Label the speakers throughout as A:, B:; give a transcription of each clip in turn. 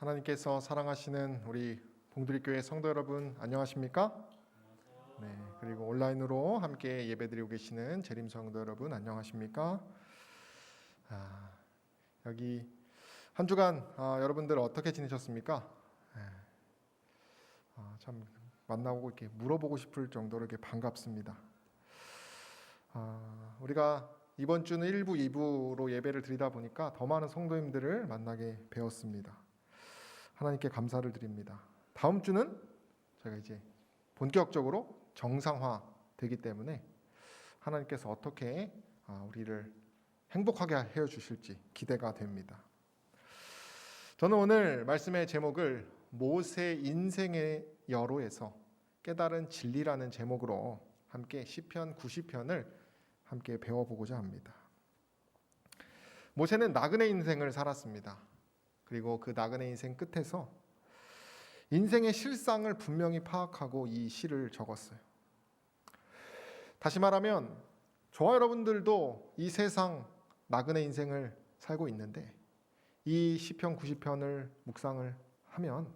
A: 하나님께서 사랑하시는 우리 봉두리교회 성도 여러분 안녕하십니까? 네, 그리고 온라인으로 함께 예배드리고 계시는 재림 성도 여러분 안녕하십니까? 여기 한 주간 여러분들 어떻게 지내셨습니까? 참 만나고 이렇게 물어보고 싶을 정도로 이렇게 반갑습니다. 우리가 이번 주는 1부, 2부로 예배를 드리다 보니까 더 많은 성도님들을 만나게 되었습니다. 하나님께 감사를 드립니다. 다음 주는 저희가 이제 본격적으로 정상화 되기 때문에 하나님께서 어떻게 우리를 행복하게 해 주실지 기대가 됩니다. 저는 오늘 말씀의 제목을 모세 인생의 여로에서 깨달은 진리라는 제목으로 함께 시편 90편을 함께 배워보고자 합니다. 모세는 나그네 인생을 살았습니다. 그리고 그 나그네 인생 끝에서 인생의 실상을 분명히 파악하고 이 시를 적었어요. 다시 말하면 저와 여러분들도 이 세상 나그네 인생을 살고 있는데 이 시편 90편을 묵상을 하면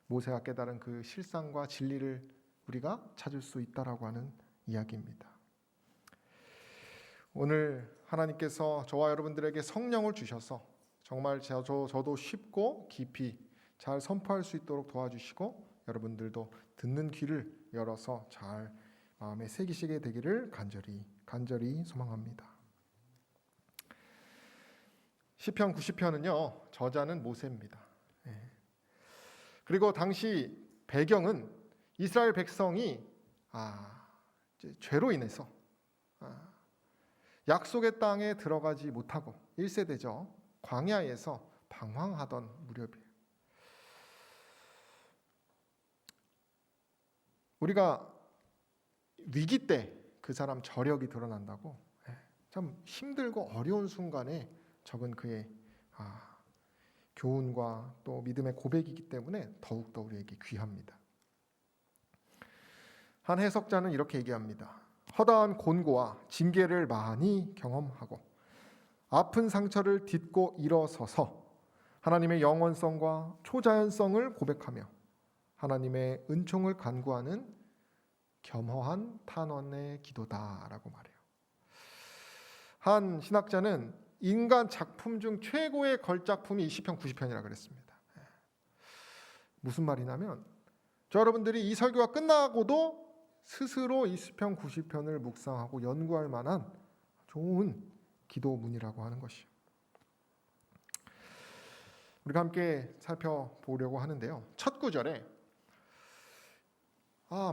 A: 모세가 깨달은 그 실상과 진리를 우리가 찾을 수 있다라고 하는 이야기입니다. 오늘 하나님께서 저와 여러분들에게 성령을 주셔서 정말 저도 쉽고 깊이 잘 선포할 수 있도록 도와주시고 여러분들도 듣는 귀를 열어서 잘 마음에 새기시게 되기를 간절히 소망합니다. 시편 90편은요 저자는 모세입니다. 그리고 당시 배경은 이스라엘 백성이 이제 죄로 인해서 약속의 땅에 들어가지 못하고 1세대죠. 광야에서 방황하던 무렵이에요. 우리가 위기 때 그 사람 저력이 드러난다고 참 힘들고 어려운 순간에 적은 그의 교훈과 또 믿음의 고백이기 때문에 더욱더 우리에게 귀합니다. 한 해석자는 이렇게 얘기합니다. 허다한 곤고와 징계를 많이 경험하고 아픈 상처를 딛고 일어서서 하나님의 영원성과 초자연성을 고백하며 하나님의 은총을 간구하는 겸허한 탄원의 기도다라고 말해요. 한 신학자는 인간 작품 중 최고의 걸작품이 이 시편 90편이라고 그랬습니다. 무슨 말이냐면 저 여러분들이 이 설교가 끝나고도 스스로 이 시편 90편을 묵상하고 연구할 만한 좋은 기도문이라고 하는 것이요. 우리가 함께 살펴보려고 하는데요. 첫 구절에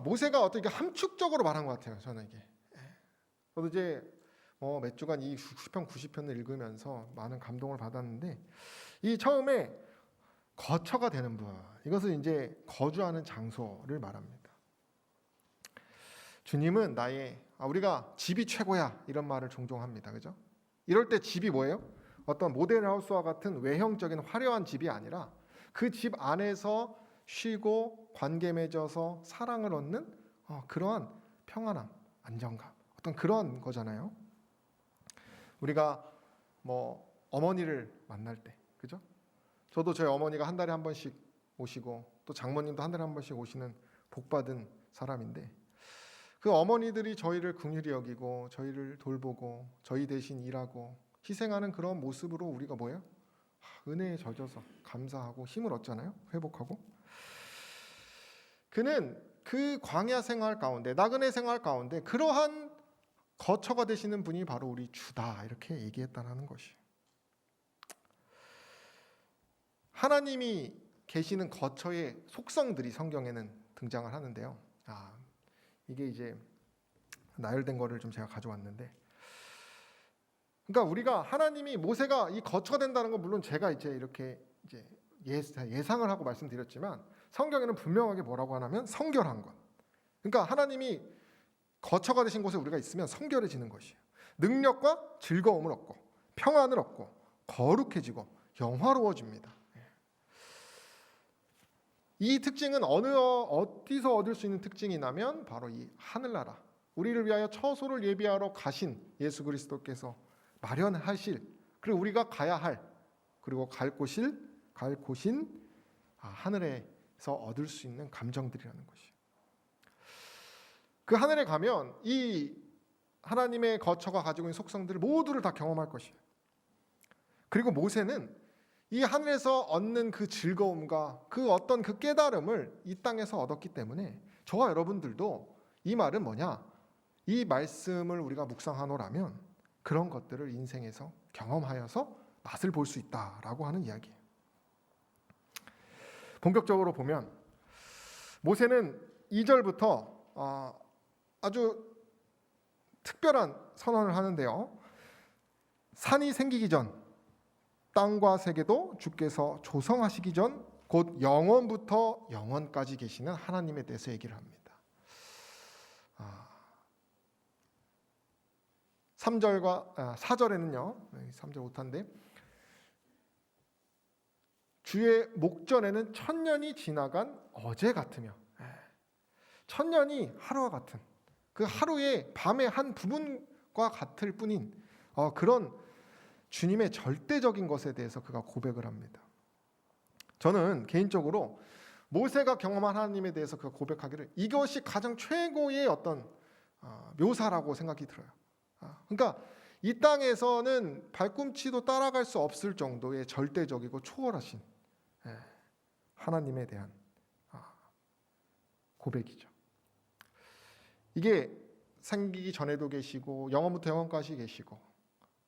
A: 모세가 어떻게 함축적으로 말한 것 같아요. 저는 이게. 저도 이제 몇 주간 이 시편 90편을 읽으면서 많은 감동을 받았는데 이 처음에 거처가 되는 분, 이것은 이제 거주하는 장소를 말합니다. 주님은 우리가 집이 최고야 이런 말을 종종 합니다. 그죠? 이럴 때 집이 뭐예요? 어떤 모델하우스와 같은 외형적인 화려한 집이 아니라 그 집 안에서 쉬고 관계 맺어서 사랑을 얻는 그러한 평안함, 안정감, 어떤 그런 거잖아요. 우리가 어머니를 만날 때, 그죠? 저도 저희 어머니가 한 달에 한 번씩 오시고 또 장모님도 한 달에 한 번씩 오시는 복받은 사람인데 그 어머니들이 저희를 긍휼히 여기고 저희를 돌보고 저희 대신 일하고 희생하는 그런 모습으로 우리가 뭐예요? 은혜에 젖어서 감사하고 힘을 얻잖아요. 회복하고. 그는 그 광야 생활 가운데 나그네 생활 가운데 그러한 거처가 되시는 분이 바로 우리 주다 이렇게 얘기했다는 것이. 하나님이 계시는 거처의 속성들이 성경에는 등장을 하는데요. 이게 이제 나열된 거를 좀 제가 가져왔는데, 그러니까 우리가 하나님이 모세가 이 거처가 된다는 건 물론 제가 이제 이렇게 이제 예상을 하고 말씀드렸지만 성경에는 분명하게 뭐라고 하냐면 성결한 것. 그러니까 하나님이 거처가 되신 곳에 우리가 있으면 성결해지는 것이에요. 능력과 즐거움을 얻고 평안을 얻고 거룩해지고 영화로워집니다. 이 특징은 어디서 얻을 수 있는 특징이냐면 바로 이 하늘나라, 우리를 위하여 처소를 예비하러 가신 예수 그리스도께서 마련하실, 그리고 우리가 가야 할, 그리고 갈 곳인 하늘에서 얻을 수 있는 감정들이라는 것이. 그 하늘에 가면 이 하나님의 거처가 가지고 있는 속성들을 모두를 다 경험할 것이에요. 그리고 모세는 이 하늘에서 얻는 그 즐거움과 그 어떤 그 깨달음을 이 땅에서 얻었기 때문에 저와 여러분들도 이 말은 뭐냐? 이 말씀을 우리가 묵상하노라면 그런 것들을 인생에서 경험하여서 맛을 볼 수 있다라고 하는 이야기예요. 본격적으로 보면 모세는 2절부터 아주 특별한 선언을 하는데요. 산이 생기기 전 땅과 세계도 주께서 조성하시기 전 곧 영원부터 영원까지 계시는 하나님에 대해서 얘기를 합니다. 4절에는요. 3절 못한데 주의 목전에는 천년이 지나간 어제 같으며 천년이 하루와 같은 그 하루의 밤의 한 부분과 같을 뿐인 그런 주님의 절대적인 것에 대해서 그가 고백을 합니다. 저는 개인적으로 모세가 경험한 하나님에 대해서 그가 고백하기를 이것이 가장 최고의 어떤 묘사라고 생각이 들어요. 그러니까 이 땅에서는 발꿈치도 따라갈 수 없을 정도의 절대적이고 초월하신 하나님에 대한 고백이죠. 이게 생기기 전에도 계시고 영원부터 영원까지 계시고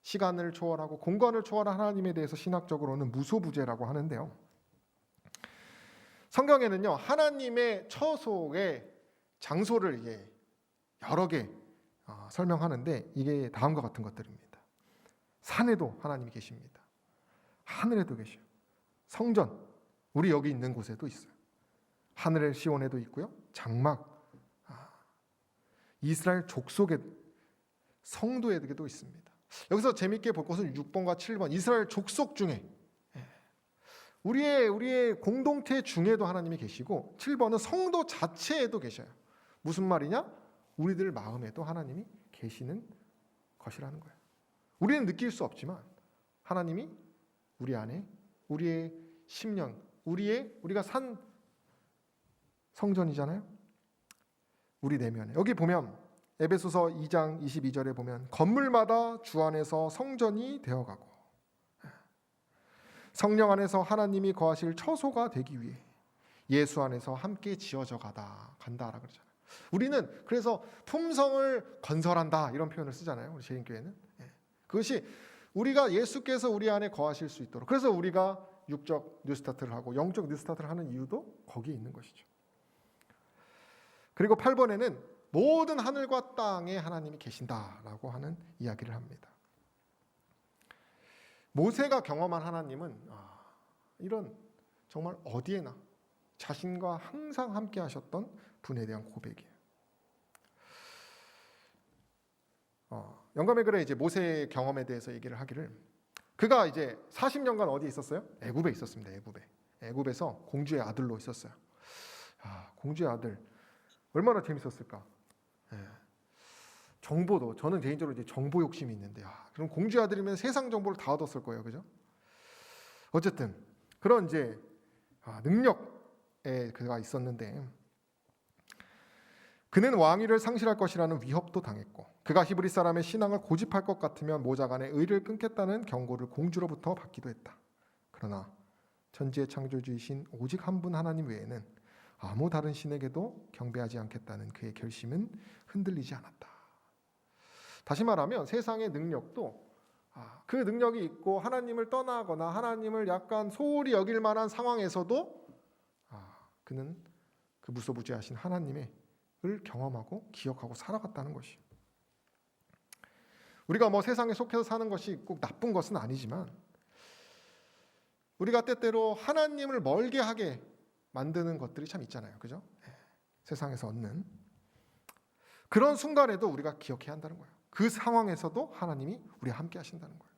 A: 시간을 초월하고 공간을 초월한 하나님에 대해서 신학적으로는 무소부재라고 하는데요. 성경에는요 하나님의 처소의 장소를 여러 개 설명하는데 이게 다음과 같은 것들입니다. 산에도 하나님이 계십니다. 하늘에도 계셔요. 성전, 우리 여기 있는 곳에도 있어요. 하늘의 시온에도 있고요. 장막, 이스라엘 족속의 성도에게도 있습니다. 여기서 재밌게 볼 것은 6번과 7번 이스라엘 족속 중에 우리의 공동체 중에도 하나님이 계시고 7번은 성도 자체에도 계셔요. 무슨 말이냐? 우리들 마음에도 하나님이 계시는 것이라는 거예요. 우리는 느낄 수 없지만 하나님이 우리 안에 우리의 심령, 우리가 산 성전이잖아요. 우리 내면에. 여기 보면 에베소서 2장 22절에 보면 건물마다 주 안에서 성전이 되어가고 성령 안에서 하나님이 거하실 처소가 되기 위해 예수 안에서 함께 지어져 간다라 그러잖아요. 우리는 그래서 품성을 건설한다 이런 표현을 쓰잖아요. 우리 재림교회는. 그것이 우리가 예수께서 우리 안에 거하실 수 있도록 그래서 우리가 육적 뉴스타트를 하고 영적 뉴스타트를 하는 이유도 거기에 있는 것이죠. 그리고 8번에는 모든 하늘과 땅에 하나님이 계신다라고 하는 이야기를 합니다. 모세가 경험한 하나님은 이런 정말 어디에나 자신과 항상 함께 하셨던 분에 대한 고백이에요. 영감의 글에 이제 모세의 경험에 대해서 얘기를 하기를 그가 이제 40년간 어디에 있었어요? 애굽에 있었습니다. 애굽에서 공주의 아들로 있었어요. 공주의 아들 얼마나 재밌었을까? 정보도 저는 개인적으로 이제 정보 욕심이 있는데 그럼 공주의 아들이면 세상 정보를 다 얻었을 거예요, 그죠? 어쨌든 그런 이제 능력에 그가 있었는데 그는 왕위를 상실할 것이라는 위협도 당했고 그가 히브리 사람의 신앙을 고집할 것 같으면 모자간에 의를 끊겠다는 경고를 공주로부터 받기도 했다. 그러나 천지의 창조주이신 오직 한 분 하나님 외에는 아무 다른 신에게도 경배하지 않겠다는 그의 결심은 흔들리지 않았다. 다시 말하면 세상의 능력도 그 능력이 있고 하나님을 떠나거나 하나님을 약간 소홀히 여길 만한 상황에서도 그는 그 무소부재하신 하나님을 경험하고 기억하고 살아갔다는 것이. 우리가 뭐 세상에 속해서 사는 것이 꼭 나쁜 것은 아니지만 우리가 때때로 하나님을 멀게 하게 만드는 것들이 참 있잖아요, 그죠? 세상에서 얻는 그런 순간에도 우리가 기억해야 한다는 거예요. 그 상황에서도 하나님이 우리와 함께 하신다는 거예요.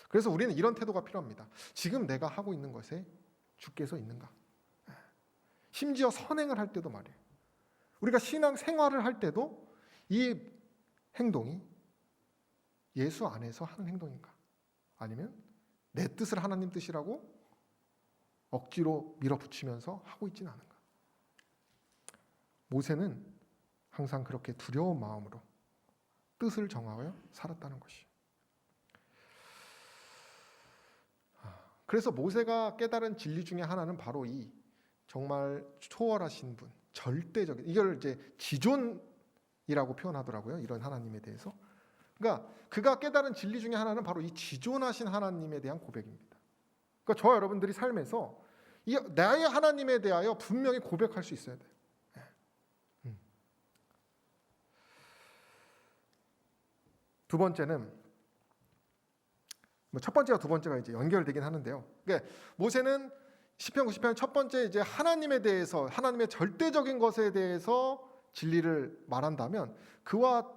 A: 그래서 우리는 이런 태도가 필요합니다. 지금 내가 하고 있는 것에 주께서 있는가? 심지어 선행을 할 때도 말이에요. 우리가 신앙 생활을 할 때도 이 행동이 예수 안에서 하는 행동인가? 아니면 내 뜻을 하나님 뜻이라고 억지로 밀어붙이면서 하고 있지는 않은가. 모세는 항상 그렇게 두려운 마음으로 뜻을 정하여 살았다는 것이. 그래서 모세가 깨달은 진리 중에 하나는 바로 이 정말 초월하신 분, 절대적인, 이걸 이제 지존이라고 표현하더라고요. 이런 하나님에 대해서. 그러니까 그가 깨달은 진리 중에 하나는 바로 이 지존하신 하나님에 대한 고백입니다. 그러니까 저와 여러분들이 삶에서 이 나의 하나님에 대하여 분명히 고백할 수 있어야 돼요. 두 번째는 첫 번째와 두 번째가 이제 연결되긴 하는데요. 그러니까 모세는 시편 90편 첫 번째 이제 하나님에 대해서, 하나님의 절대적인 것에 대해서 진리를 말한다면 그와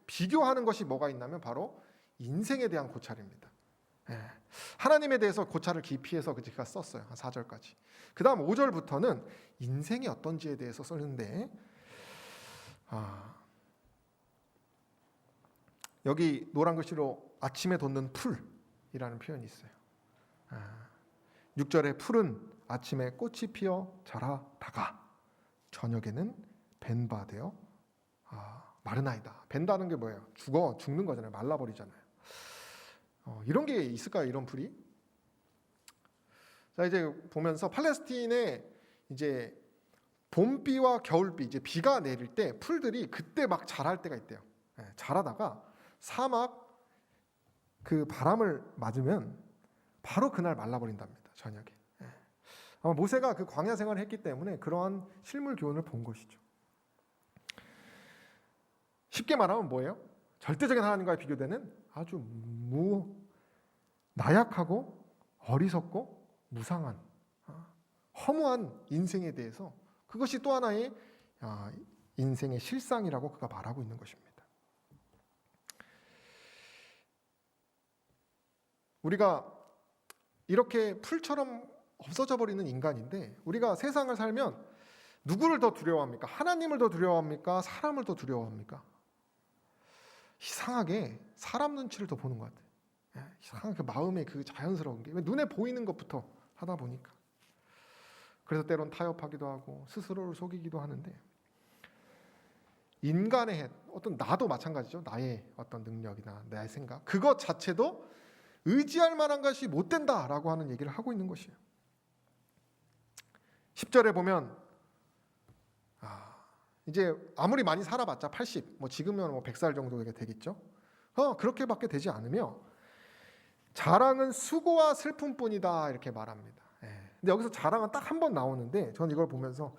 A: 비교하는 것이 뭐가 있냐면 바로 인생에 대한 고찰입니다. 하나님에 대해서 고찰을 깊이해서 그가 썼어요. 한 4절까지. 그 다음 5절부터는 인생이 어떤지에 대해서 썼는데 여기 노란 글씨로 아침에 돋는 풀이라는 표현이 있어요. 6절에 풀은 아침에 꽃이 피어 자라다가 저녁에는 벤바 되어 마르나이다. 벤다는 게 뭐예요? 죽는 거잖아요. 말라버리잖아요. 이런 게 있을까요? 이런 풀이? 자, 이제 보면서 팔레스틴의 이제 봄비와 겨울비, 이제 비가 내릴 때 풀들이 그때 막 자랄 때가 있대요. 자라다가 사막 그 바람을 맞으면 바로 그날 말라버린답니다. 저녁에. 아마 모세가 그 광야 생활을 했기 때문에 그러한 실물 교훈을 본 것이죠. 쉽게 말하면 뭐예요? 절대적인 하나님과 비교되는 아주 나약하고 어리석고 무상한 허무한 인생에 대해서, 그것이 또 하나의 인생의 실상이라고 그가 말하고 있는 것입니다. 우리가 이렇게 풀처럼 없어져 버리는 인간인데, 우리가 세상을 살면 누구를 더 두려워합니까? 하나님을 더 두려워합니까? 사람을 더 두려워합니까? 이상하게 사람 눈치를 더 보는 것 같아요. 이상한 그 마음의 그 자연스러운 게 눈에 보이는 것부터 하다 보니까. 그래서 때론 타협하기도 하고 스스로를 속이기도 하는데, 인간의 어떤 나도 마찬가지죠. 나의 어떤 능력이나 나의 생각, 그것 자체도 의지할 만한 것이 못 된다라고 하는 얘기를 하고 있는 것이에요. 10절에 보면 이제 아무리 많이 살아봤자 80, 지금은 100살 정도 되겠죠. 그렇게밖에 되지 않으며 자랑은 수고와 슬픔뿐이다 이렇게 말합니다. 근데 여기서 자랑은 딱 한 번 나오는데, 저는 이걸 보면서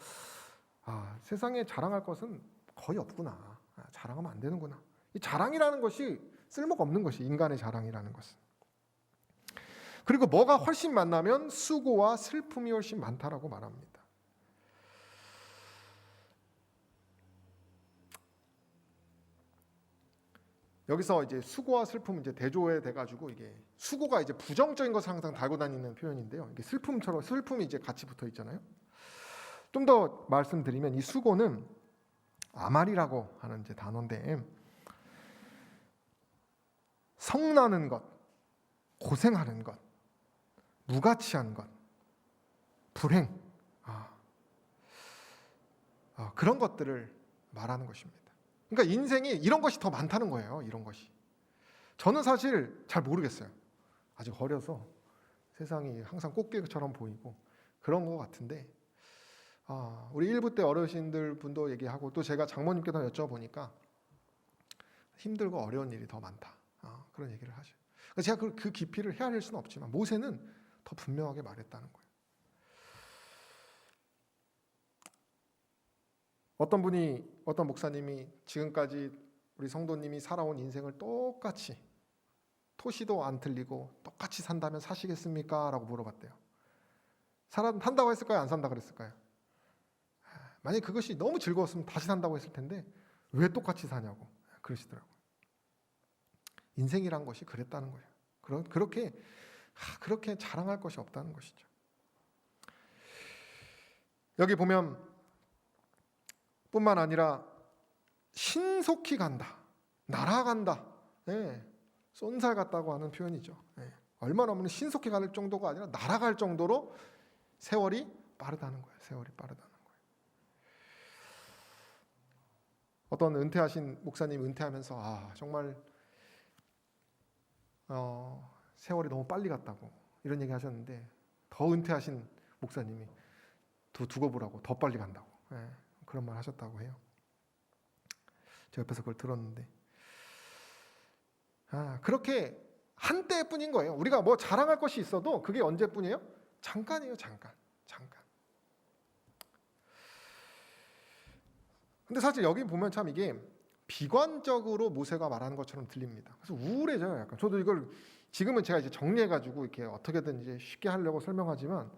A: 세상에 자랑할 것은 거의 없구나. 자랑하면 안 되는구나. 이 자랑이라는 것이 쓸모가 없는 것이 인간의 자랑이라는 것은. 그리고 뭐가 훨씬 많냐면 수고와 슬픔이 훨씬 많다라고 말합니다. 여기서 이제 수고와 슬픔 이제 대조해 가지고, 이게 수고가 이제 부정적인 것을 항상 달고 다니는 표현인데요. 이게 슬픔이 이제 같이 붙어 있잖아요. 좀 더 말씀드리면 이 수고는 아말이라고 하는 이제 단어인데, 성나는 것, 고생하는 것, 무가치한 것, 불행, 그런 것들을 말하는 것입니다. 그러니까 인생이 이런 것이 더 많다는 거예요. 이런 것이. 저는 사실 잘 모르겠어요. 아직 어려서 세상이 항상 꽃게처럼 보이고 그런 것 같은데, 우리 1부 때 어르신들 분도 얘기하고 또 제가 장모님께서 여쭤보니까 힘들고 어려운 일이 더 많다. 그런 얘기를 하죠. 제가 그 깊이를 헤아릴 수는 없지만 모세는 더 분명하게 말했다는 거예요. 어떤 목사님이 지금까지 우리 성도님이 살아온 인생을 똑같이 토시도 안 틀리고 똑같이 산다면 사시겠습니까? 라고 물어봤대요. 산다고 했을까요? 안 산다고 그랬을까요? 만약에 그것이 너무 즐거웠으면 다시 산다고 했을 텐데 왜 똑같이 사냐고 그러시더라고요. 인생이란 것이 그랬다는 거예요. 그렇게 자랑할 것이 없다는 것이죠. 여기 보면 뿐만 아니라 신속히 간다, 날아간다, 쏜살 같다고 하는 표현이죠. 얼마 넘으면 신속히 갈 정도가 아니라 날아갈 정도로 세월이 빠르다는 거예요. 세월이 빠르다는 거예요. 어떤 은퇴하신 목사님 은퇴하면서 정말 세월이 너무 빨리 갔다고 이런 얘기 하셨는데, 더 은퇴하신 목사님이 두고 보라고 더 빨리 간다고 그런 말 하셨다고 해요. 제가 옆에서 그걸 들었는데 그렇게 한때뿐인 거예요. 우리가 뭐 자랑할 것이 있어도 그게 언제뿐이에요? 잠깐이에요. 잠깐. 근데 사실 여기 보면 참 이게 비관적으로 모세가 말하는 것처럼 들립니다. 그래서 우울해져요. 약간. 저도 이걸 지금은 제가 이제 정리해가지고 이렇게 어떻게든 이제 쉽게 하려고 설명하지만,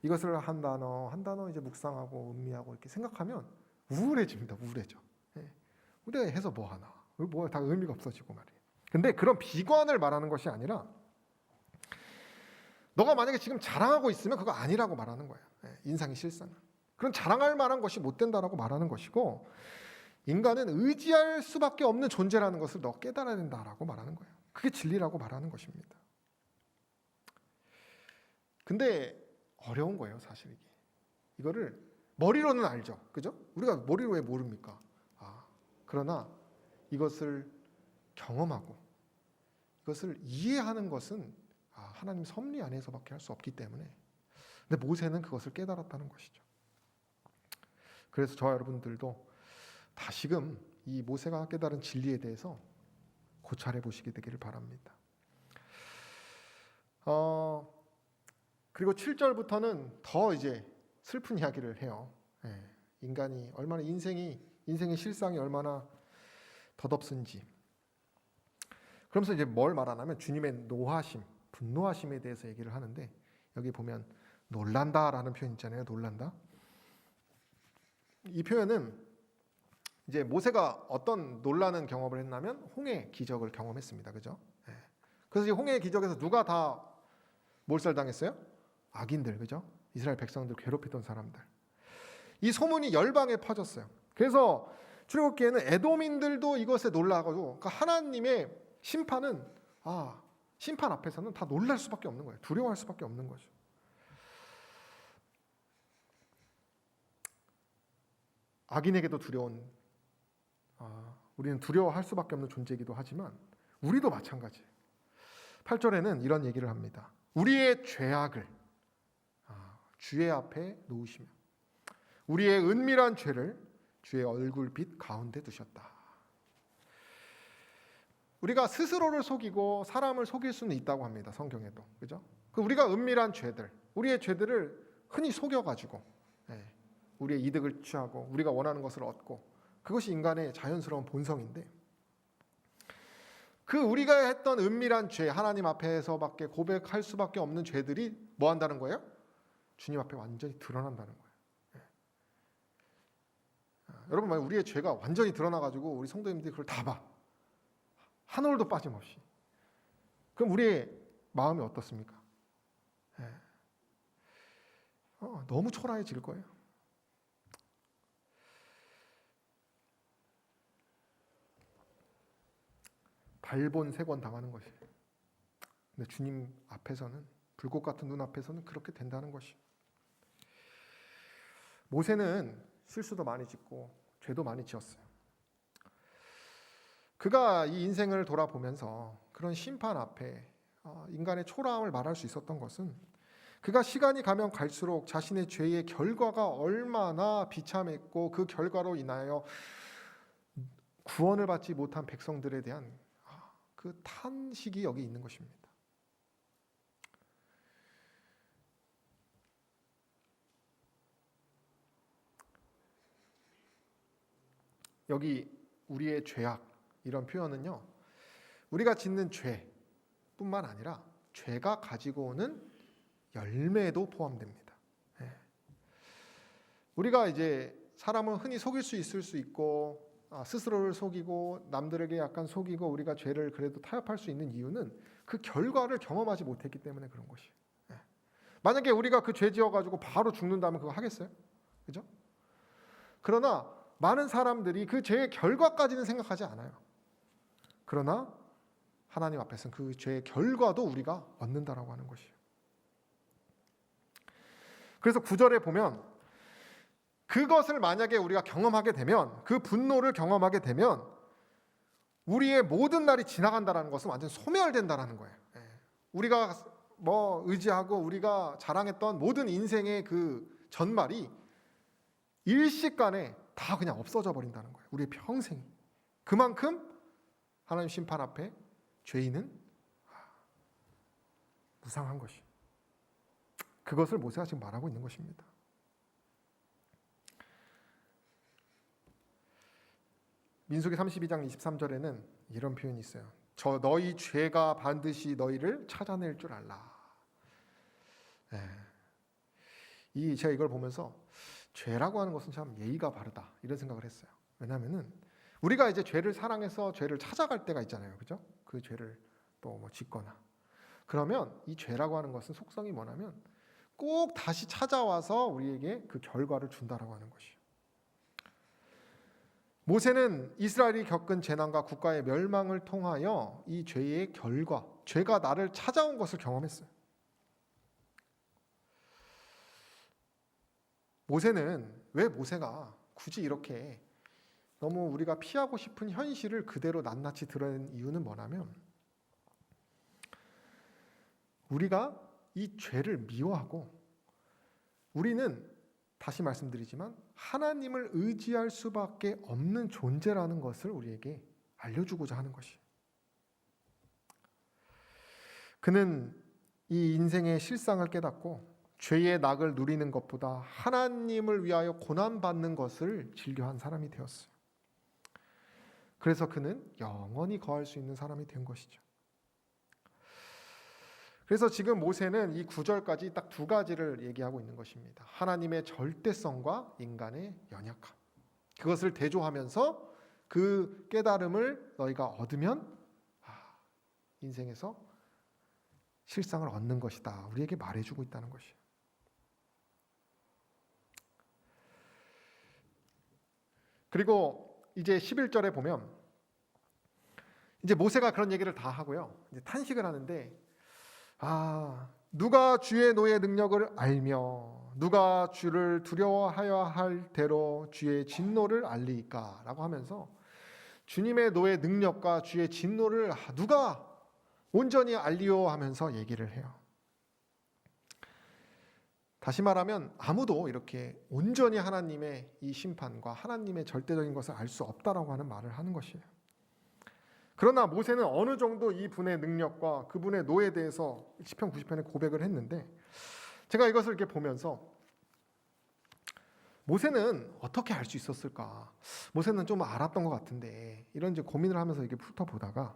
A: 이것을 한 단어 이제 묵상하고 음미하고 이렇게 생각하면 우울해집니다. 우울해져. 우리가 해서 뭐 하나? 뭐 다 의미가 없어지고 말이에요. 근데 그런 비관을 말하는 것이 아니라, 너가 만약에 지금 자랑하고 있으면 그거 아니라고 말하는 거예요. 인상이 실상은. 그런 자랑할 만한 것이 못 된다라고 말하는 것이고, 인간은 의지할 수밖에 없는 존재라는 것을 너 깨달아야 된다라고 말하는 거예요. 그게 진리라고 말하는 것입니다. 근데 어려운 거예요, 사실 이게. 이거를 머리로는 알죠, 그죠? 우리가 머리로 왜 모릅니까? 그러나 이것을 경험하고 이것을 이해하는 것은 하나님 섭리 안에서밖에 할 수 없기 때문에. 근데 모세는 그것을 깨달았다는 것이죠. 그래서 저와 여러분들도 다시금 이 모세가 깨달은 진리에 대해서 고찰해 보시게 되기를 바랍니다. 그리고 7절부터는 더 이제 슬픈 이야기를 해요. 인간이 얼마나 인생의 실상이 얼마나 덧없은지. 그러면서 이제 뭘 말하냐면 주님의 노하심, 분노하심에 대해서 얘기를 하는데, 여기 보면 놀란다라는 표현 있잖아요. 놀란다. 이 표현은 이제 모세가 어떤 놀라는 경험을 했냐면 홍해 기적을 경험했습니다. 그죠? 그래서 이 홍해 기적에서 누가 다 몰살당했어요? 악인들, 그죠? 이스라엘 백성들 괴롭히던 사람들. 이 소문이 열방에 퍼졌어요. 그래서 출애굽기에는 에돔인들도 이것에 놀라가지고, 그러니까 하나님의 심판은 심판 앞에서는 다 놀랄 수밖에 없는 거예요. 두려워할 수밖에 없는 거죠. 악인에게도 두려운, 우리는 두려워할 수밖에 없는 존재이기도 하지만 우리도 마찬가지예요. 8절에는 이런 얘기를 합니다. 우리의 죄악을 주의 앞에 놓으시며 우리의 은밀한 죄를 주의 얼굴빛 가운데 두셨다. 우리가 스스로를 속이고 사람을 속일 수는 있다고 합니다. 성경에도. 그죠? 우리가 은밀한 죄들, 우리의 죄들을 흔히 속여가지고 우리의 이득을 취하고 우리가 원하는 것을 얻고, 그것이 인간의 자연스러운 본성인데, 그 우리가 했던 은밀한 죄, 하나님 앞에서밖에 고백할 수밖에 없는 죄들이 뭐 한다는 거예요? 주님 앞에 완전히 드러난다는 거예요. 여러분, 만약 우리의 죄가 완전히 드러나가지고 우리 성도님들이 그걸 다 봐, 한 올도 빠짐없이, 그럼 우리의 마음이 어떻습니까? 너무 초라해질 거예요. 발본색원 당하는 것이에요. 근데 주님 앞에서는, 불꽃 같은 눈 앞에서는 그렇게 된다는 것이. 모세는 실수도 많이 짓고 죄도 많이 지었어요. 그가 이 인생을 돌아보면서 그런 심판 앞에 인간의 초라함을 말할 수 있었던 것은, 그가 시간이 가면 갈수록 자신의 죄의 결과가 얼마나 비참했고, 그 결과로 인하여 구원을 받지 못한 백성들에 대한 그 탄식이 여기 있는 것입니다. 여기 우리의 죄악, 이런 표현은요, 우리가 짓는 죄뿐만 아니라 죄가 가지고 오는 열매도 포함됩니다. 우리가 이제 사람을 흔히 속일 수 있을 수 있고, 스스로를 속이고 남들에게 약간 속이고 우리가 죄를 그래도 타협할 수 있는 이유는 그 결과를 경험하지 못했기 때문에 그런 것이에요. 만약에 우리가 그 죄 지어가지고 바로 죽는다면 그거 하겠어요? 그죠? 그러나 많은 사람들이 그 죄의 결과까지는 생각하지 않아요. 그러나 하나님 앞에서는 그 죄의 결과도 우리가 얻는다라고 하는 것이에요. 그래서 9절에 보면 그것을 만약에 우리가 경험하게 되면, 그 분노를 경험하게 되면 우리의 모든 날이 지나간다는 것은 완전 소멸된다라는 거예요. 우리가 의지하고 우리가 자랑했던 모든 인생의 그 전말이 일시간에 다 그냥 없어져 버린다는 거예요. 우리의 평생이. 그만큼 하나님 심판 앞에 죄인은 무상한 것이. 그것을 모세가 지금 말하고 있는 것입니다. 민수기 32장 23절에는 이런 표현이 있어요. 너희 죄가 반드시 너희를 찾아낼 줄 알라. 제가 이걸 보면서 죄라고 하는 것은 참 예의가 바르다 이런 생각을 했어요. 왜냐하면은 우리가 이제 죄를 사랑해서 죄를 찾아갈 때가 있잖아요, 그죠? 그 죄를 또 짓거나 그러면 이 죄라고 하는 것은 속성이 뭐냐면 꼭 다시 찾아와서 우리에게 그 결과를 준다라고 하는 것이에요. 모세는 이스라엘이 겪은 재난과 국가의 멸망을 통하여 이 죄의 결과, 죄가 나를 찾아온 것을 경험했어요. 왜 모세가 굳이 이렇게 너무 우리가 피하고 싶은 현실을 그대로 낱낱이 드러낸 이유는 뭐냐면 우리가 이 죄를 미워하고 우리는 다시 말씀드리지만 하나님을 의지할 수밖에 없는 존재라는 것을 우리에게 알려주고자 하는 것이. 그는 이 인생의 실상을 깨닫고 죄의 낙을 누리는 것보다 하나님을 위하여 고난받는 것을 즐겨한 사람이 되었어요. 그래서 그는 영원히 거할 수 있는 사람이 된 것이죠. 그래서 지금 모세는 이 9절까지 딱 두 가지를 얘기하고 있는 것입니다. 하나님의 절대성과 인간의 연약함. 그것을 대조하면서 그 깨달음을 너희가 얻으면 인생에서 실상을 얻는 것이다. 우리에게 말해주고 있다는 것이에요. 그리고 이제 11절에 보면 이제 모세가 그런 얘기를 다 하고요. 이제 탄식을 하는데 누가 주의 노의 능력을 알며 누가 주를 두려워하여 할 대로 주의 진노를 알리까? 라고 하면서 주님의 노의 능력과 주의 진노를 누가 온전히 알리오 하면서 얘기를 해요. 다시 말하면 아무도 이렇게 온전히 하나님의 이 심판과 하나님의 절대적인 것을 알 수 없다라고 하는 말을 하는 것이에요. 그러나 모세는 어느 정도 이 분의 능력과 그분의 노에 대해서 시편 90편에 고백을 했는데 제가 이것을 이렇게 보면서 모세는 어떻게 알 수 있었을까? 모세는 좀 알았던 것 같은데 이런 이제 고민을 하면서 이렇게 훑어보다가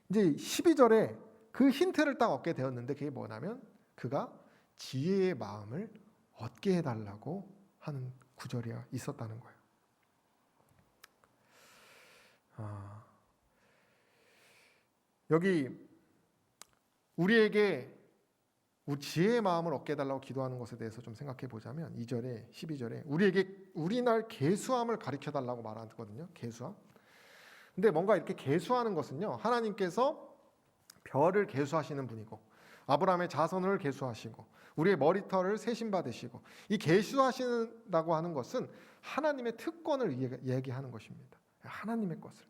A: 이제 12절에 그 힌트를 딱 얻게 되었는데 그게 뭐냐면 그가 지혜의 마음을 얻게 해달라고 하는 구절이 있었다는 거예요. 여기 우리에게 지혜의 마음을 얻게 해달라고 기도하는 것에 대해서 좀 생각해 보자면 2절에 12절에 우리 날 계수함을 가르쳐 달라고 말하거든요. 계수함. 근데 뭔가 이렇게 계수하는 것은요. 하나님께서 별을 계수하시는 분이고 아브라함의 자손을 계수하시고 우리의 머리털을 세심받으시고 이 계수하신다고 하는 것은 하나님의 특권을 얘기하는 것입니다. 하나님의 것을.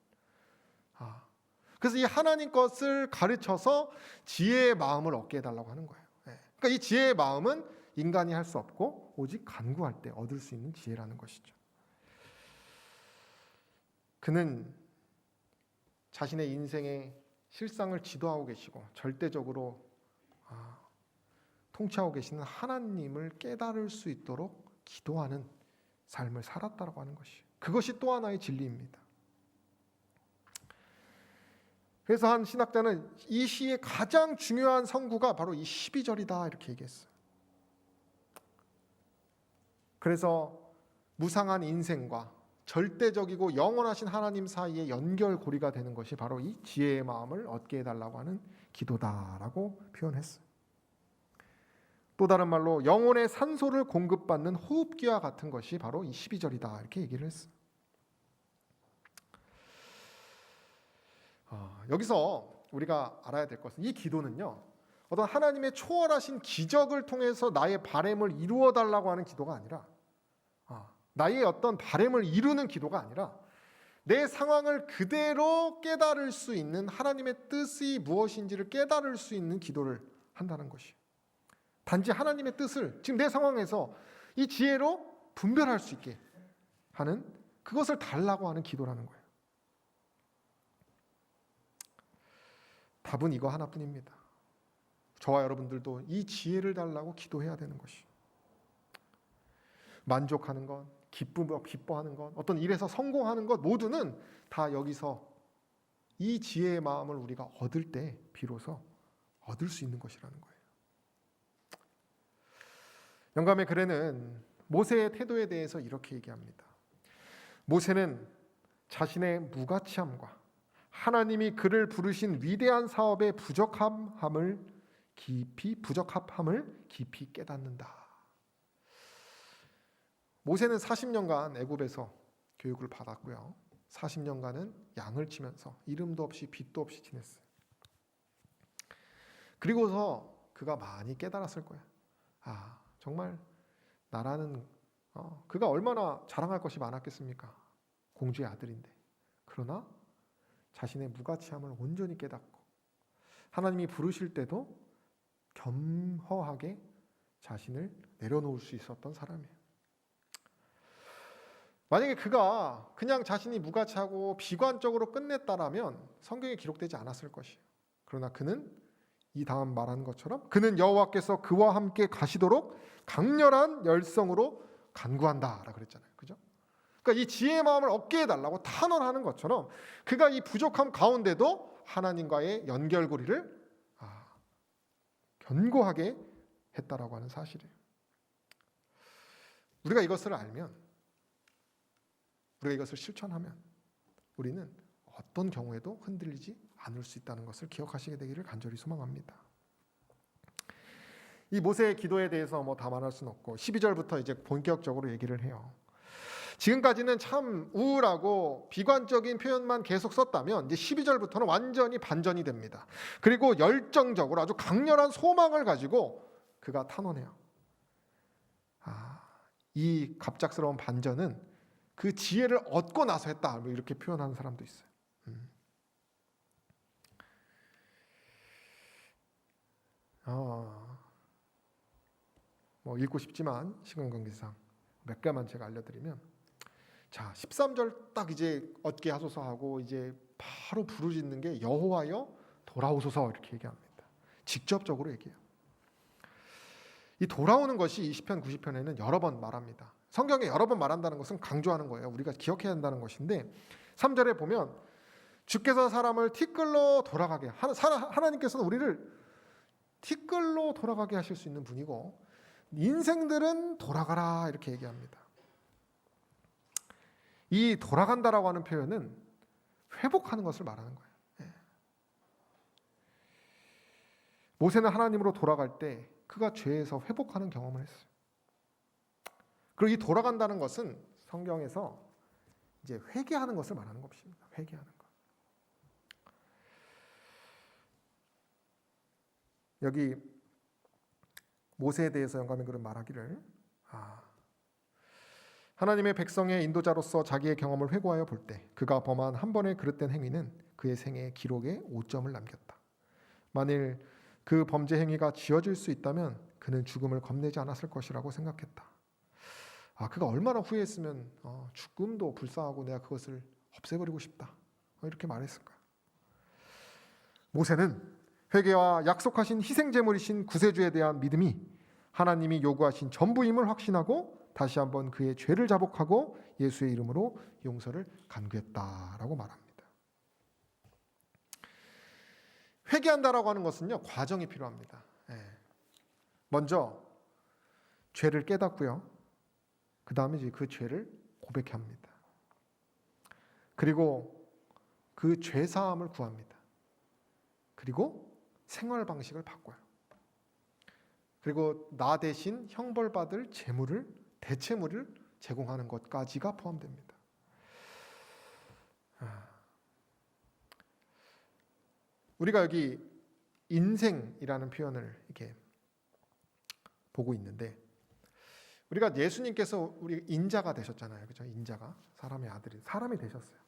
A: 그래서 이 하나님 것을 가르쳐서 지혜의 마음을 얻게 해달라고 하는 거예요. 그러니까 이 지혜의 마음은 인간이 할 수 없고 오직 간구할 때 얻을 수 있는 지혜라는 것이죠. 그는 자신의 인생의 실상을 지도하고 계시고 절대적으로 통치하고 계시는 하나님을 깨달을 수 있도록 기도하는 삶을 살았다고 하는 것이 그것이 또 하나의 진리입니다. 그래서 한 신학자는 이 시의 가장 중요한 성구가 바로 이 12절이다 이렇게 얘기했어요. 그래서 무상한 인생과 절대적이고 영원하신 하나님 사이의 연결고리가 되는 것이 바로 이 지혜의 마음을 얻게 해달라고 하는 기도다라고 표현했어요. 또 다른 말로 영혼의 산소를 공급받는 호흡기와 같은 것이 바로 이 12절이다 이렇게 얘기를 했어요. 여기서 우리가 알아야 될 것은 이 기도는요, 어떤 하나님의 초월하신 기적을 통해서 나의 바램을 이루어 달라고 하는 기도가 아니라, 나의 어떤 바램을 이루는 기도가 아니라 내 상황을 그대로 깨달을 수 있는 하나님의 뜻이 무엇인지를 깨달을 수 있는 기도를 한다는 것이에요. 단지 하나님의 뜻을 지금 내 상황에서 이 지혜로 분별할 수 있게 하는, 그것을 달라고 하는 기도라는 거예요. 답은 이거 하나뿐입니다. 저와 여러분들도 이 지혜를 달라고 기도해야 되는 것이에요. 만족하는 것, 기뻐하는 것, 어떤 일에서 성공하는 것 모두는 다 여기서 이 지혜의 마음을 우리가 얻을 때 비로소 얻을 수 있는 것이라는 거예요. 영감의 글에는 모세의 태도에 대해서 이렇게 얘기합니다. 모세는 자신의 무가치함과 하나님이 그를 부르신 위대한 사업의 부적합함을 깊이 깨닫는다. 모세는 40년간 애굽에서 교육을 받았고요. 40년간은 양을 치면서 이름도 없이 빛도 없이 지냈어요. 그리고서 그가 많이 깨달았을 거야. 정말 나라는 그가 얼마나 자랑할 것이 많았겠습니까? 공주의 아들인데. 그러나 자신의 무가치함을 온전히 깨닫고 하나님이 부르실 때도 겸허하게 자신을 내려놓을 수 있었던 사람이에요. 만약에 그가 그냥 자신이 무가치하고 비관적으로 끝냈다라면 성경에 기록되지 않았을 것이에요. 그러나 그는 이 다음 말하는 것처럼 그는 여호와께서 그와 함께 가시도록 강렬한 열성으로 간구한다라고 그랬잖아요. 그죠? 그러니까 이 지혜의 마음을 얻게 해달라고 탄원하는 것처럼 그가 이 부족함 가운데도 하나님과의 연결고리를 견고하게 했다라고 하는 사실이에요. 우리가 이것을 알면, 우리가 이것을 실천하면 우리는 어떤 경우에도 흔들리지 않을 수 있다는 것을 기억하시게 되기를 간절히 소망합니다. 이 모세의 기도에 대해서 다 말할 수는 없고 12절부터 이제 본격적으로 얘기를 해요. 지금까지는 참 우울하고 비관적인 표현만 계속 썼다면 이제 12절부터는 완전히 반전이 됩니다. 그리고 열정적으로 아주 강렬한 소망을 가지고 그가 탄원해요. 이 갑작스러운 반전은 그 지혜를 얻고 나서 했다, 이렇게 표현하는 사람도 있어요. 읽고 싶지만 시간 관계상 몇 개만 제가 알려드리면, 자 13절 딱 이제 얻게 하소서 하고 이제 바로 부르짖는 게 여호와여 돌아오소서 이렇게 얘기합니다. 직접적으로 얘기해요. 이 돌아오는 것이 이 시편 90편에는 여러 번 말합니다. 성경에 여러 번 말한다는 것은 강조하는 거예요. 우리가 기억해야 한다는 것인데 3절에 보면 주께서 사람을 티끌로 돌아가게, 하나님께서는 우리를 티끌로 돌아가게 하실 수 있는 분이고 인생들은 돌아가라 이렇게 얘기합니다. 이 돌아간다라고 하는 표현은 회복하는 것을 말하는 거예요. 모세는 하나님으로 돌아갈 때 그가 죄에서 회복하는 경험을 했어요. 그리고 이 돌아간다는 것은 성경에서 이제 회개하는 것을 말하는 것입니다. 회개하는 것. 여기 모세에 대해서 영감의 글은 말하기를 하나님의 백성의 인도자로서 자기의 경험을 회고하여 볼 때 그가 범한 한 번의 그릇된 행위는 그의 생애 기록에 5점을 남겼다. 만일 그 범죄 행위가 지워질 수 있다면 그는 죽음을 겁내지 않았을 것이라고 생각했다. 그가 얼마나 후회했으면 죽음도 불쌍하고 내가 그것을 없애버리고 싶다 이렇게 말했을까. 모세는 회개와 약속하신 희생제물이신 구세주에 대한 믿음이 하나님이 요구하신 전부임을 확신하고 다시 한번 그의 죄를 자복하고 예수의 이름으로 용서를 간구했다라고 말합니다. 회개한다라고 하는 것은요, 과정이 필요합니다. 먼저 죄를 깨닫고요. 그 다음에 이제 그 죄를 고백해야 합니다. 그리고 그 죄사함을 구합니다. 그리고 생활 방식을 바꿔요. 그리고 나 대신 형벌받을 대체물을 제공하는 것까지가 포함됩니다. 우리가 여기 인생이라는 표현을 이렇게 보고 있는데, 우리가 예수님께서 우리 인자가 되셨잖아요, 그죠? 인자가 사람의 아들이 사람이 되셨어요.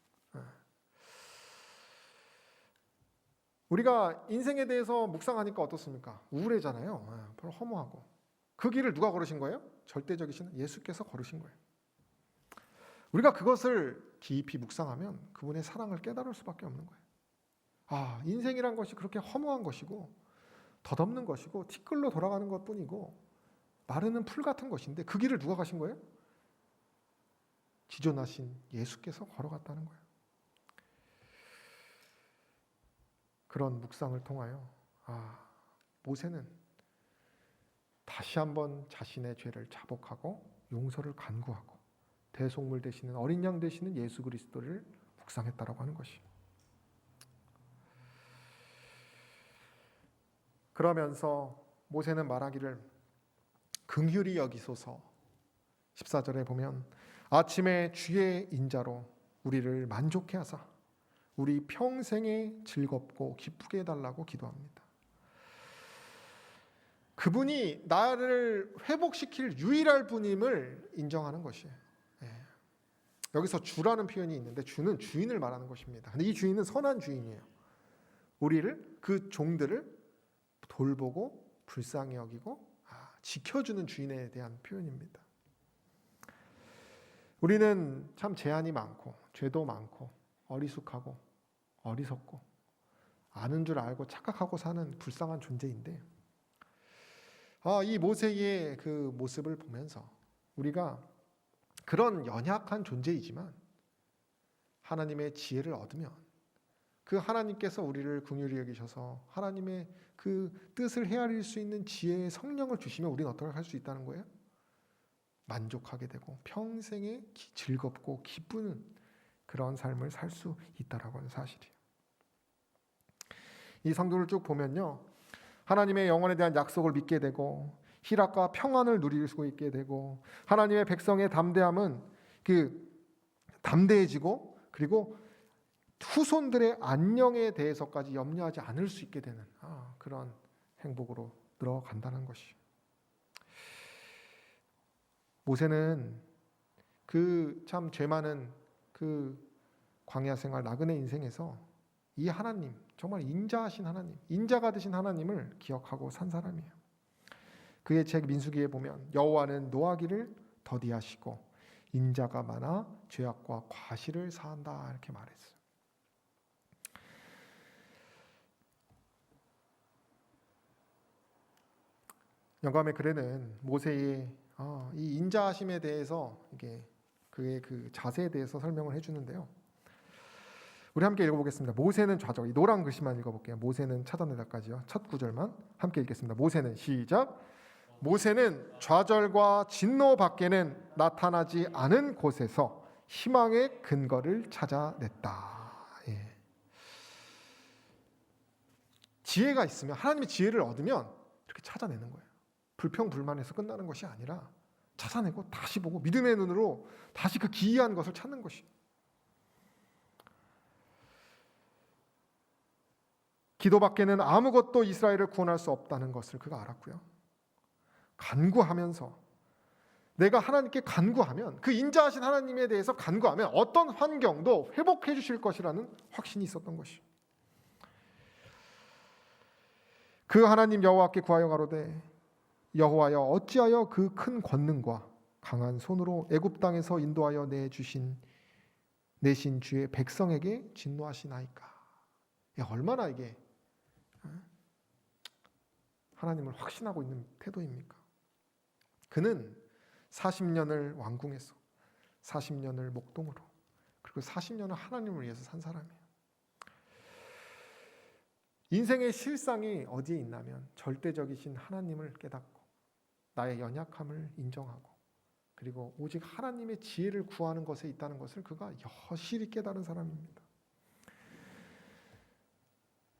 A: 우리가 인생에 대해서 묵상하니까 어떻습니까? 우울해잖아요. 별로 허무하고. 그 길을 누가 걸으신 거예요? 절대적이신 예수께서 걸으신 거예요. 우리가 그것을 깊이 묵상하면 그분의 사랑을 깨달을 수밖에 없는 거예요. 아, 인생이란 것이 그렇게 허무한 것이고 덧없는 것이고 티끌로 돌아가는 것뿐이고 마르는 풀 같은 것인데 그 길을 누가 가신 거예요? 지존하신 예수께서 걸어갔다는 거예요. 그런 묵상을 통하여 모세는 다시 한번 자신의 죄를 자복하고 용서를 간구하고 대속물 되시는 어린 양 되시는 예수 그리스도를 묵상했다라고 하는 것이. 그러면서 모세는 말하기를 긍휼히 여기소서. 14절에 보면 아침에 주의 인자로 우리를 만족해 하사 우리 평생에 즐겁고 기쁘게 해달라고 기도합니다. 그분이 나를 회복시킬 유일할 분임을 인정하는 것이에요. 여기서 주라는 표현이 있는데 주는 주인을 말하는 것입니다. 근데 이 주인은 선한 주인이에요. 우리를, 그 종들을 돌보고 불쌍히 여기고 지켜주는 주인에 대한 표현입니다. 우리는 참 제한이 많고 죄도 많고 어리숙하고 어리석고 아는 줄 알고 착각하고 사는 불쌍한 존재인데, 이 모세의 그 모습을 보면서 우리가 그런 연약한 존재이지만 하나님의 지혜를 얻으면 그 하나님께서 우리를 긍휼히 여기셔서 하나님의 그 뜻을 헤아릴 수 있는 지혜의 성령을 주시면 우리는 어떻게 할 수 있다는 거예요? 만족하게 되고 평생에 즐겁고 기쁘는 그런 삶을 살 수 있다라고 하는 사실이에요. 이 성도를 쭉 보면요, 하나님의 영원에 대한 약속을 믿게 되고 희락과 평안을 누릴 수 있게 되고 하나님의 백성의 담대함은 담대해지고 그리고 후손들의 안녕에 대해서까지 염려하지 않을 수 있게 되는 그런 행복으로 들어간다는 것이. 모세는 그 참 죄 많은 그 광야 생활 나그네 인생에서 이 하나님, 정말 인자하신 하나님, 인자가 되신 하나님을 기억하고 산 사람이에요. 그의 책 민수기에 보면 여호와는 노하기를 더디하시고 인자가 많아 죄악과 과실을 사한다 이렇게 말했어요. 영감의 글에는 모세의 이 인자하심에 대해서 이게 그의 그 자세에 대해서 설명을 해주는데요. 우리 함께 읽어보겠습니다. 모세는 좌절. 이 노란 글씨만 읽어볼게요. 모세는 찾아내다까지요. 첫 구절만 함께 읽겠습니다. 모세는 시작. 모세는 좌절과 진노 밖에는 나타나지 않은 곳에서 희망의 근거를 찾아냈다. 지혜가 있으면, 하나님의 지혜를 얻으면 이렇게 찾아내는 거예요. 불평불만해서 끝나는 것이 아니라 찾아내고 다시 보고 믿음의 눈으로 다시 그 기이한 것을 찾는 것이. 기도밖에는 아무것도 이스라엘을 구원할 수 없다는 것을 그가 알았고요. 간구하면서 내가 하나님께 간구하면, 그 인자하신 하나님에 대해서 간구하면 어떤 환경도 회복해 주실 것이라는 확신이 있었던 것이. 그 하나님 여호와께 구하여 가로되 여호와여 어찌하여 그 큰 권능과 강한 손으로 애굽 땅에서 인도하여 내신 주의 백성에게 진노하시나이까. 얼마나 이게 하나님을 확신하고 있는 태도입니까? 그는 40년을 왕궁에서 40년을 목동으로 그리고 40년을 하나님을 위해서 산 사람이에요. 인생의 실상이 어디에 있냐면 절대적이신 하나님을 깨닫고 나의 연약함을 인정하고 그리고 오직 하나님의 지혜를 구하는 것에 있다는 것을 그가 여실히 깨달은 사람입니다.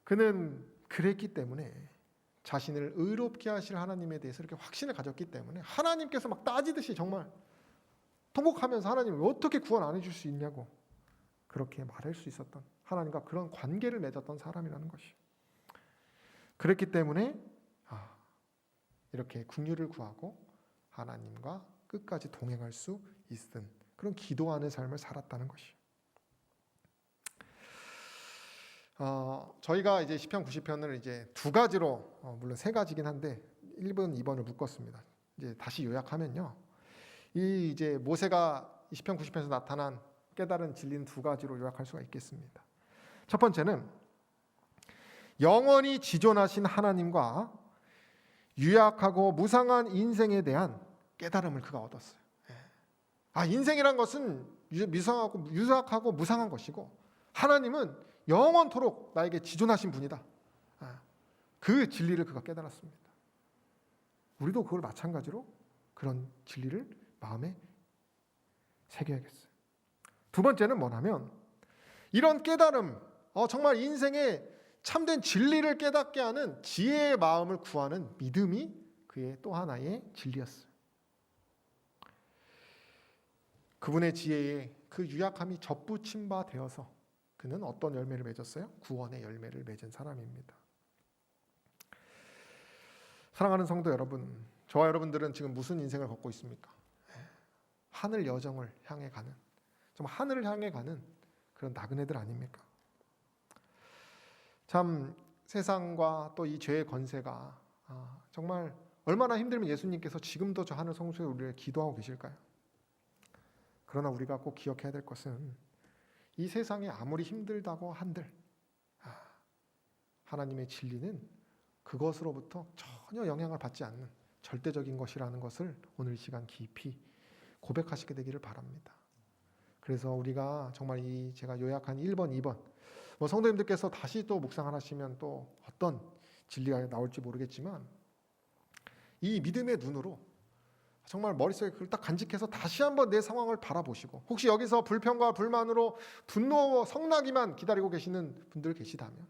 A: 그는 그랬기 때문에 자신을 의롭게 하실 하나님에 대해서 이렇게 확신을 가졌기 때문에 하나님께서 막 따지듯이 정말 통곡하면서 하나님을 어떻게 구원 안 해줄 수 있냐고 그렇게 말할 수 있었던, 하나님과 그런 관계를 맺었던 사람이라는 것이. 그랬기 때문에 이렇게 긍휼을 구하고 하나님과 끝까지 동행할 수 있은 그런 기도하는 삶을 살았다는 것이요. 저희가 이제 시편 90편을 이제 두 가지로 물론 세 가지긴 한데 1번, 2번을 묶었습니다. 이제 다시 요약하면요, 이 이제 모세가 이 시편 90편에서 나타난 깨달은 진리는 두 가지로 요약할 수가 있겠습니다. 첫 번째는 영원히 지존하신 하나님과 유약하고 무상한 인생에 대한 깨달음을 그가 얻었어요. 인생이란 것은 유약하고 무상한 것이고 하나님은 영원토록 나에게 지존하신 분이다. 그 진리를 그가 깨달았습니다. 우리도 그걸 마찬가지로 그런 진리를 마음에 새겨야겠어요. 두 번째는 뭐냐면 이런 깨달음, 정말 인생의 참된 진리를 깨닫게 하는 지혜의 마음을 구하는 믿음이 그의 또 하나의 진리였어요. 그분의 지혜에 그 유약함이 접붙임 바 되어서 그는 어떤 열매를 맺었어요? 구원의 열매를 맺은 사람입니다. 사랑하는 성도 여러분, 저와 여러분들은 지금 무슨 인생을 걷고 있습니까? 하늘 여정을 향해 가는, 좀 하늘을 향해 가는 그런 나그네들 아닙니까? 참 세상과 또 이 죄의 권세가 정말 얼마나 힘들면 예수님께서 지금도 저 하늘 성소에 우리를 기도하고 계실까요? 그러나 우리가 꼭 기억해야 될 것은 이 세상이 아무리 힘들다고 한들 하나님의 진리는 그것으로부터 전혀 영향을 받지 않는 절대적인 것이라는 것을 오늘 이 시간 깊이 고백하시게 되기를 바랍니다. 그래서 우리가 정말 이 제가 요약한 1번, 2번 성도님들께서 다시 또 묵상하시면 또 어떤 진리가 나올지 모르겠지만 이 믿음의 눈으로 정말 머릿속에 그걸 딱 간직해서 다시 한번 내 상황을 바라보시고, 혹시 여기서 불평과 불만으로 분노 성나기만 기다리고 계시는 분들 계시다면,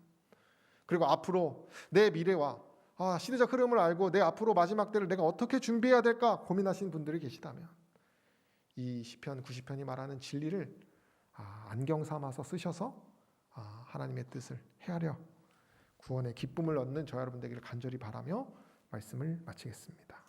A: 그리고 앞으로 내 미래와 시대적 흐름을 알고 내 앞으로 마지막 때를 내가 어떻게 준비해야 될까 고민하시는 분들이 계시다면 이 시편 90편이 말하는 진리를 안경 삼아서 쓰셔서 하나님의 뜻을 헤아려 구원의 기쁨을 얻는 저와 여러분 되기를 간절히 바라며 말씀을 마치겠습니다.